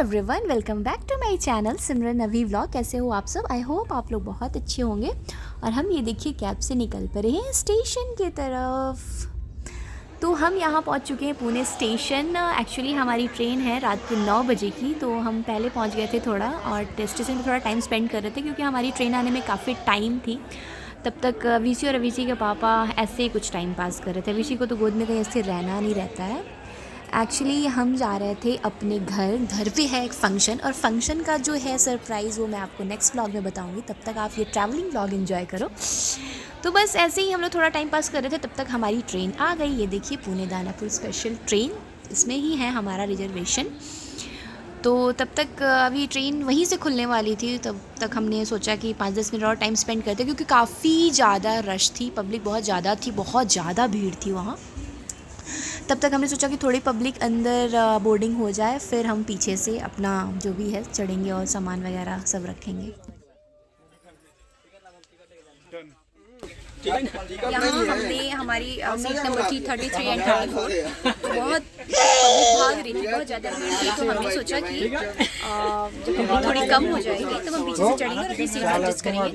Everyone, welcome back to my channel Simran Navi vlog. कैसे हो आप सब? आई होप आप लोग बहुत अच्छे होंगे। और हम ये देखिए कैब से निकल पड़े हैं स्टेशन की तरफ। तो हम यहाँ पहुँच चुके हैं पुणे स्टेशन। एक्चुअली हमारी ट्रेन है रात के 9 बजे की, तो हम पहले पहुँच गए थे थोड़ा, और स्टेशन पर थोड़ा टाइम स्पेंड कर रहे थे क्योंकि हमारी ट्रेन आने में काफ़ी टाइम थी। तब तक वीसी और अवीसी के पापा ऐसे ही कुछ टाइम पास कर रहे थे। अवीसी को तो गोद में कहीं ऐसे रहना नहीं रहता है। एक्चुअली हम जा रहे थे अपने घर पे है एक फ़ंक्शन, और फंक्शन का जो है सरप्राइज़ वो मैं आपको नेक्स्ट व्लॉग में बताऊंगी। तब तक आप ये ट्रैवलिंग व्लॉग एंजॉय करो। तो बस ऐसे ही हम लोग थोड़ा टाइम पास कर रहे थे, तब तक हमारी ट्रेन आ गई। ये देखिए पुणे दानापुर स्पेशल ट्रेन, इसमें ही है हमारा रिजर्वेशन। तो तब तक अभी ट्रेन वहीं से खुलने वाली थी, तब तक हमने सोचा कि 5-10 मिनट और टाइम स्पेंड करते, क्योंकि काफ़ी ज़्यादा रश थी, पब्लिक बहुत ज़्यादा थी, बहुत ज़्यादा भीड़ थी वहाँ। तब तक हमने सोचा कि थोड़ी पब्लिक अंदर बोर्डिंग हो जाए, फिर हम पीछे से अपना जो भी है चढ़ेंगे और सामान वगैरह सब रखेंगे। यहाँ हमने हमारी सीट नंबर थी 33 एंड 34। बहुत पब्लिक भाग रही थी, बहुत ज़्यादा भीड़ थी, तो हमने सोचा कि जब पब्लिक थोड़ी कम हो जाएगी तो हम पीछे से चढ़ेंगे और अपनी सीट एडजस्ट करेंगे।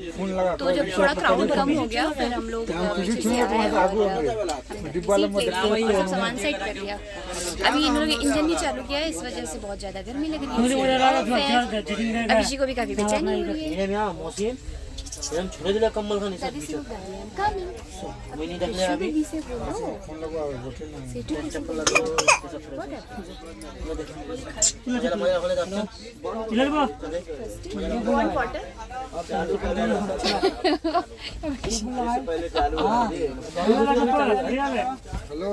तो जब थोड़ा क्राउड कम हो गया, फिर हम लोग पीछे से आए और सामान सेट कर लिया। अभी इन लोगों ने इंजन नहीं चालू किया है, इस वजह से बहुत ज़्यादा गर्मी लग रही है। अभिषेक को भी काफ़ी बेचैनी हो रही है। हम छोड़ दिला कम्बल खाने सब बीच मैं नहीं देख ले अभी फोन लगवा चप्पल लगा चला मजा खोले जाते चल बा वन क्वार्टर पहले चालू कर दे हेलो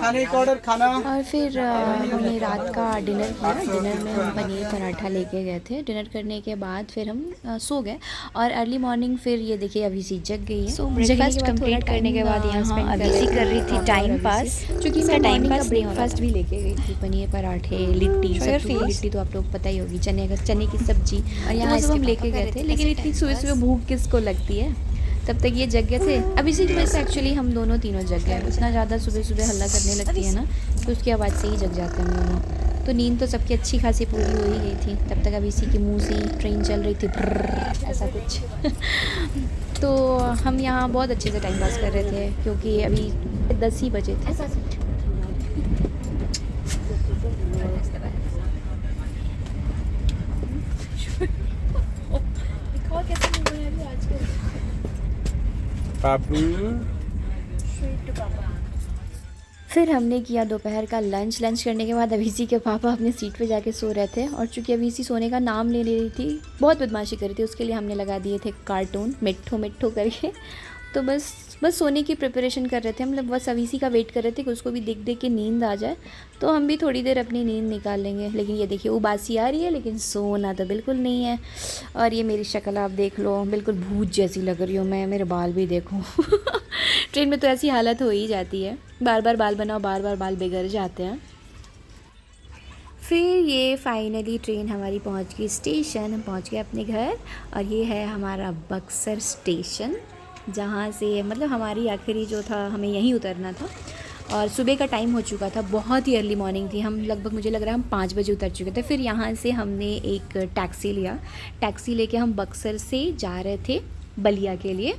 खाने का ऑर्डर खाना। और फिर हमने रात का डिनर किया। डिनर में हम पनीर पराठा लेके गए थे। डिनर करने के बाद फिर हम सो गए, और अर्ली मॉर्निंग फिर ये देखिए अभी सी जग गई है। सो ब्रेकफास्ट कंप्लीट करने के बाद यहाँ अभी कर रही थी टाइम पास, क्योंकि मैं टाइम पास ब्रेकफास्ट भी लेके गई थी। पनीर पराठे, लिट्टी, सिर्फ लिट्टी तो आप लोग पता ही होगी, चने की सब्जी, और यहाँ सब हम लेके गए थे। लेकिन इतनी सुबह सुबह भूख किसको लगती है, तब तक ये जग गए थे। अभी इसी की वजह से एक्चुअली हम दोनों तीनों जग गए। इतना ज़्यादा सुबह सुबह हल्ला करने लगती है ना, तो उसकी आवाज़ से ही जग जाते हैं हम दोनों। तो नींद तो सबकी अच्छी खासी पूरी हो ही गई थी। तब तक अभी इसी के मुंह से ट्रेन चल रही थी, ऐसा कुछ। तो हम यहाँ बहुत अच्छे से टाइम पास कर रहे थे, क्योंकि अभी 10 ही बजे थे। फिर हमने किया दोपहर का लंच करने के बाद अभिषेक के पापा अपनी सीट पे जाके सो रहे थे, और चूंकि अभिषेक सोने का नाम ले रही थी, बहुत बदमाशी कर रही थी, उसके लिए हमने लगा दिए थे कार्टून मिट्ठू मिट्ठू करके। तो बस सोने की प्रिपरेशन कर रहे थे हम लोग। बस अभिषेक का वेट कर रहे थे कि उसको भी देख देख के नींद आ जाए, तो हम भी थोड़ी देर अपनी नींद निकाल लेंगे। लेकिन ये देखिए उबासी आ रही है, लेकिन सोना तो बिल्कुल नहीं है। और ये मेरी शक्ल आप देख लो, बिल्कुल भूत जैसी लग रही हूँ मैं। मेरे बाल भी देखो। ट्रेन में तो ऐसी हालत हो ही जाती है, बार बार बाल बनाओ, बार बार बाल बिगड़ जाते हैं। फिर ये फाइनली ट्रेन हमारी पहुंच गई स्टेशन। हम पहुंच गए अपने घर, और ये है हमारा बक्सर स्टेशन, जहाँ से मतलब हमारी आखिरी जो था, हमें यहीं उतरना था। और सुबह का टाइम हो चुका था, बहुत ही अर्ली मॉर्निंग थी। हम लगभग, मुझे लग रहा है हम 5 बजे उतर चुके थे। फिर यहाँ से हमने एक टैक्सी लिया। टैक्सी लेके हम बक्सर से जा रहे थे बलिया के लिए।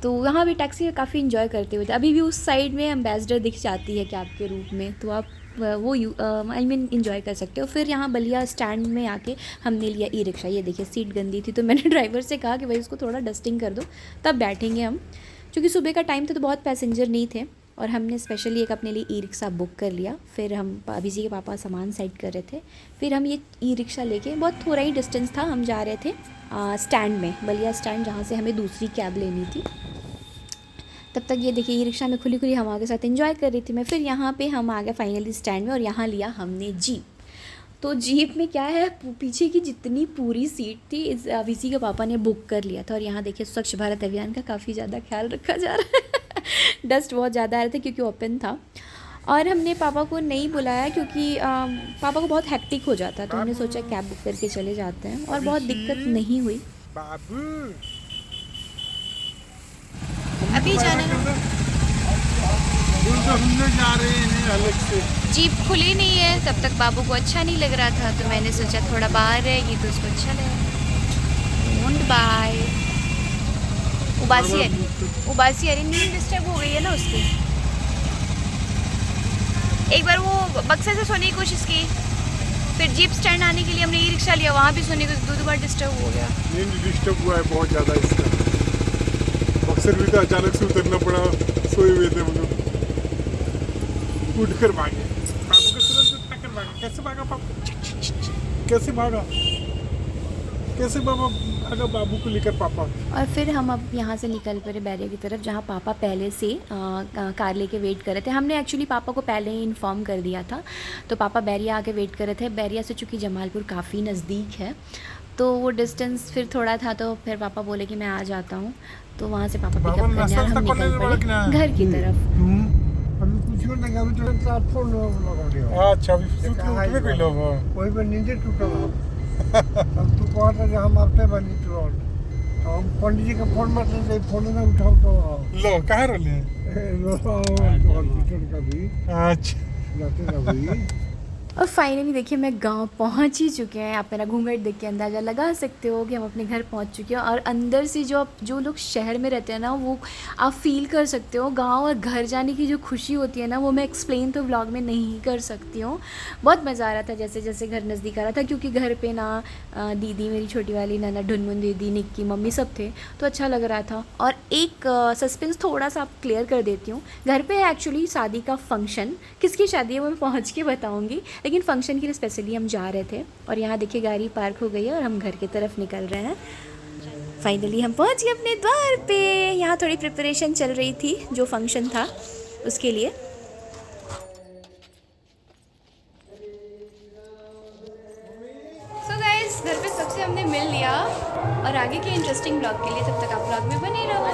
तो वहाँ भी टैक्सी में काफ़ी इन्जॉय करते हुए थे। अभी भी उस साइड में एम्बेसडर दिख जाती है कैब के रूप में, तो आप वो इन्जॉय कर सकते हो। फिर यहाँ बलिया स्टैंड में आके हमने लिया ई रिक्शा। ये देखिए सीट गंदी थी, तो मैंने ड्राइवर से कहा कि भाई उसको थोड़ा डस्टिंग कर दो, तब बैठेंगे हम। क्योंकि सुबह का टाइम था तो बहुत पैसेंजर नहीं थे, और हमने स्पेशली एक अपने लिए ई रिक्शा बुक कर लिया। फिर हम अभिषेक के पापा सामान साइड कर रहे थे, फिर हम ये ई रिक्शा लेके, बहुत थोड़ा ही डिस्टेंस था, हम जा रहे थे स्टैंड में, बलिया स्टैंड, जहाँ से हमें दूसरी कैब लेनी थी। तब तक ये देखिए ई रिक्शा में खुली खुली हवा के साथ एंजॉय कर रही थी मैं। फिर यहाँ पे हम आ गए फाइनली स्टैंड में, और यहाँ लिया हमने जीप। तो जीप में क्या है, पीछे की जितनी पूरी सीट थी अभिषेक के पापा ने बुक कर लिया था। और यहाँ देखिए स्वच्छ भारत अभियान का काफ़ी ज़्यादा ख्याल रखा जा रहा है। डस्ट बहुत ज़्यादा आ रहा था क्योंकि ओपन था। और हमने पापा को नहीं बुलाया क्योंकि पापा को बहुत हेक्टिक हो जाता, तो हमने सोचा कैब बुक करके चले जाते हैं, और बहुत दिक्कत नहीं हुई। अभी जाना तो हम लोग जा रहे हैं अलग से। जीप खुली नहीं है, तब तक बाबू को अच्छा नहीं लग रहा था, तो मैंने सोचा थोड़ा बाहर रहेगी तो उसको अच्छा लगेगा। मुंड बाय उबासी है, नींद डिस्टर्ब हो गई है ना उसकी। एक बार वो बक्से से सोने की कोशिश की, फिर जीप स्टैंड आने के लिए हमने ई रिक्शा लिया, वहाँ भी सोने को 2 बार डिस्टर्ब हो गया। नींद डिस्टर्ब हुआ है बहुत ज़्यादा इसका। बक्सर भी तो अचानक से उतरना पड़ा, सोए हुए थे हम लोग, उठ कर भागे। बाबू को तुरंत उठाकर भागा। कैसे भागा पापा, कैसे भागा, कैसे बाबा भागा बाबू को लेकर पापा। और फिर हम अब यहाँ से निकल पड़े बैरिया की तरफ, जहाँ पापा पहले से कार लेके वेट कर रहे थे। हमने एक्चुअली पापा को पहले ही इन्फॉर्म कर दिया था, तो पापा बैरिया आके वेट कर रहे थे। बैरिया से चूँकि जमालपुर काफ़ी नज़दीक है, तो वो डिस्टेंस फिर थोड़ा था, तो फिर पापा बोले कि मैं आ जाता हूँ। तो वहाँ से पापा पिकअप करने आए, हम निकल पड़े घर की तरफ। अभी कुछ नहीं, अभी तो रात फोन लगा दिया। अच्छा अभी उठने कोई लोग हो। वही पर नींदे टूटा रहा। अब तू कहा था कि हम आपसे बनी तुरंत, तो हम पंडित जी का फोन मारते थे, फोन ना उठाओ तो लो कहाँ रोले कभी अच्छा जाते कभी। और फाइनली देखिए मैं गांव पहुंच ही चुके हैं। आप मेरा घूंघट देख के अंदाज़ा लगा सकते हो कि हम अपने घर पहुंच चुके हैं। और अंदर से जो लोग शहर में रहते हैं ना, वो आप फील कर सकते हो। गांव और घर जाने की जो खुशी होती है ना, वो मैं एक्सप्लेन तो व्लॉग में नहीं कर सकती हूँ। बहुत मज़ा आ रहा था जैसे जैसे घर नज़दीक आ रहा था, क्योंकि घर पे ना दीदी, मेरी छोटी वाली नन्ना, ढुनमुन दीदी, निक्की, मम्मी सब थे, तो अच्छा लग रहा था। और एक सस्पेंस थोड़ा सा आप क्लियर कर देती हूँ। घर पे है एक्चुअली शादी का फंक्शन, किसकी शादी है वो मैं पहुँच के बताऊँगी, लेकिन फंक्शन के लिए स्पेशली हम जा रहे थे। और यहाँ देखिए गाड़ी पार्क हो गई है और हम घर की तरफ निकल रहे हैं। फाइनली हम पहुँच गए अपने द्वार पे। यहाँ थोड़ी प्रिपरेशन चल रही थी जो फंक्शन था उसके लिए। सो गाइस, घर पे सबसे हमने मिल लिया। और आगे के इंटरेस्टिंग ब्लॉग के लिए तब तक आप ब्लॉग में बने रहो।